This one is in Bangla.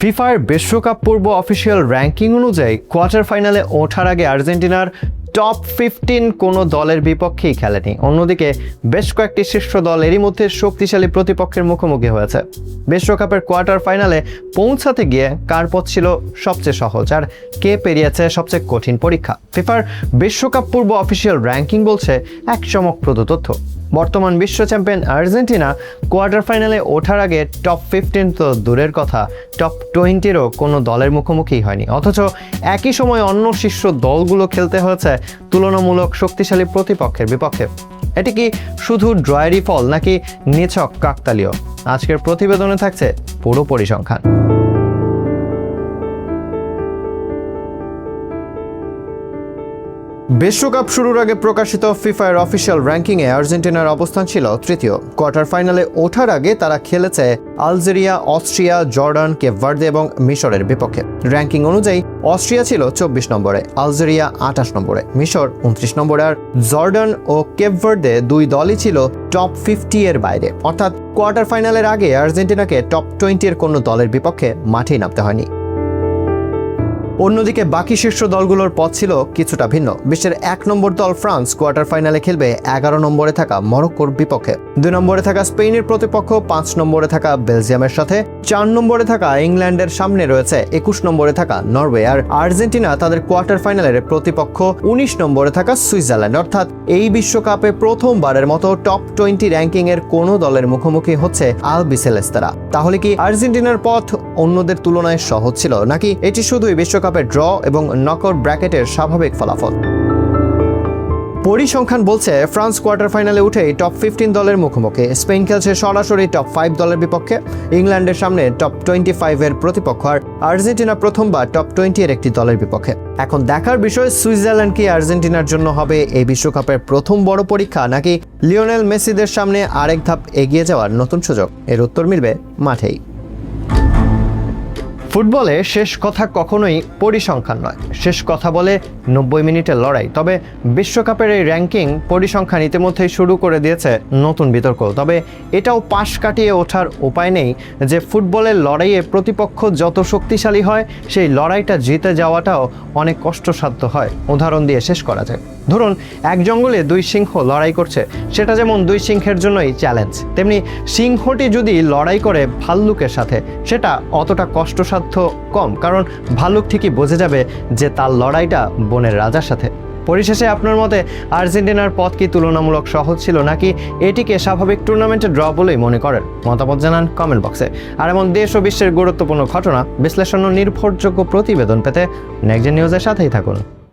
ফিফার বিশ্বকাপ পূর্ব অফিসিয়াল র্যাঙ্কিং অনুযায়ী কোয়ার্টার ফাইনালে ওঠার আগে আর্জেন্টিনার টপ 15 কোনো দলের বিপক্ষেই খেলেনি। অন্যদিকে বেশ কয়েকটি শীর্ষ দল এরই মধ্যে শক্তিশালী প্রতিপক্ষের মুখোমুখি হয়েছে। বিশ্বকাপের কোয়ার্টার ফাইনালে পৌঁছাতে গিয়ে কার পথ ছিল সবচেয়ে সহজ আর কে পেরিয়েছে সবচেয়ে কঠিন পরীক্ষা? ফিফার বিশ্বকাপ পূর্ব অফিসিয়াল র্যাঙ্কিং বলছে এক চমকপ্রদ তথ্য। বর্তমান বিশ্ব চ্যাম্পিয়ন আর্জেন্টিনা কোয়ার্টার ফাইনালে ওঠার আগে টপ 15 তো দূরের কথা, টপ 20-রও কোনো দলের মুখোমুখি হয়নি। অথচ একই সময় অন্য শীর্ষ দলগুলো খেলতে হয়েছে তুলনামূলক শক্তিশালী প্রতিপক্ষের বিপক্ষে। এটি কি শুধু ড্রয়েরই ফল নাকি নিছক কাকতালীয়? আজকের প্রতিবেদনে থাকছে পুরো পরিসংখ্যান। বিশ্বকাপ শুরুর আগে প্রকাশিত ফিফার অফিসিয়াল র্যাঙ্কিংয়ে আর্জেন্টিনার অবস্থান ছিল তৃতীয়। কোয়ার্টার ফাইনালে ওঠার আগে তারা খেলেছে Algeria, Austria, Jordan, Cape Verde এবং মিশরের বিপক্ষে। র্যাঙ্কিং অনুযায়ী অস্ট্রিয়া ছিল 24 নম্বরে, আলজেরিয়া 28 নম্বরে, মিশর 29 নম্বরে, আর জর্ডান ও কেপ ভার্দে দুই দলই ছিল টপ 50 এর বাইরে। অর্থাৎ কোয়ার্টার ফাইনালের আগে আর্জেন্টিনাকে টপ 20-এর কোনো দলের বিপক্ষে মাঠেই নামতে হয়নি। অন্যদিকে বাকি শীর্ষ দলগুলোর পথ ছিল কিছুটা ভিন্ন। বিশ্বের 1 নম্বর দল ফ্রান্স কোয়ার্টার ফাইনালে খেলবে 11 নম্বরে থাকা মরক্কোর বিপক্ষে। 2 নম্বরে থাকা স্পেনের প্রতিপক্ষ 5 নম্বরে থাকা বেলজিয়ামের সাথে, 4 নম্বরে থাকা ইংল্যান্ডের সামনে রয়েছে 21 নম্বরে থাকা নরওয়ে, আর আর্জেন্টিনা তাদের কোয়ার্টার ফাইনালের প্রতিপক্ষ 19 নম্বরে থাকা সুইজারল্যান্ড। অর্থাৎ এই বিশ্বকাপে প্রথমবারের মতো টপ 20 র্যাঙ্কিং এর কোনো দলের মুখোমুখি হচ্ছে আলবিসেলেস্তারা। তাহলে কি আর্জেন্টিনার পথ অন্যদের তুলনায় সহজ ছিল, নাকি এটি শুধুই বিশ্বকাপের ড্র এবং নকআউট ব্র্যাকেটের স্বাভাবিক ফলাফল? পরিসংখ্যান বলছে ফ্রান্স কোয়ার্টার ফাইনালে উঠেই টপ 15 দলের মুখোমুখি। স্পেন খেলছে সরাসরি টপ 5 দলের বিপক্ষে, ইংল্যান্ডের সামনে টপ 25 এর প্রতিপক্ষ, আর আর্জেন্টিনা প্রথমবার টপ 20 এর একটি দলের বিপক্ষে। এখন দেখার বিষয়, সুইজারল্যান্ড কি আর্জেন্টিনার জন্য হবে এই বিশ্বকাপের প্রথম বড় পরীক্ষা, নাকি লিওনেল মেসিদের সামনে আরেক ধাপ এগিয়ে যাওয়ার নতুন সুযোগ? এর উত্তর মিলবে মাঠেই। ফুটবলে শেষ কথা কখনোই পরিসংখ্যান নয়, শেষ কথা বলে 90 মিনিটের লড়াই। তবে বিশ্বকাপের এই র্যাঙ্কিং পরিসংখ্যান ইতিমধ্যেই শুরু করে দিয়েছে নতুন বিতর্ক। তবে এটাও পাশ কাটিয়ে ওঠার উপায় নেই যে ফুটবলের লড়াইয়ে প্রতিপক্ষ যত শক্তিশালী হয় সেই লড়াইটা জিতে যাওয়াটাও অনেক কষ্টসাধ্য হয়। উদাহরণ দিয়ে শেষ করা যায়। ধরুন, এক জঙ্গলে 2 সিংহ লড়াই করছে, সেটা যেমন 2 সিংহের জন্যই চ্যালেঞ্জ, তেমনি সিংহটি যদি লড়াই করে ভাল্লুকের সাথে সেটা অতটা কষ্টসাধ্য কম, কারণ ভাল্লুক ঠিকই বুঝে যাবে যে তার লড়াইটা বনের রাজার সাথে। পরিশেষে আপনার মতে আর্জেন্টিনার পথ কি তুলনামূলক সহজ ছিল, নাকি এটিকে স্বাভাবিক টুর্নামেন্টে ড্র বলেই মনে করেন? মতামত জানান কমেন্ট বক্সে। আর এমন দেশ ও বিশ্বের গুরুত্বপূর্ণ ঘটনা, বিশ্লেষণ ও নির্ভরযোগ্য প্রতিবেদন পেতে নেক্সট জেন নিউজের সাথেই থাকুন।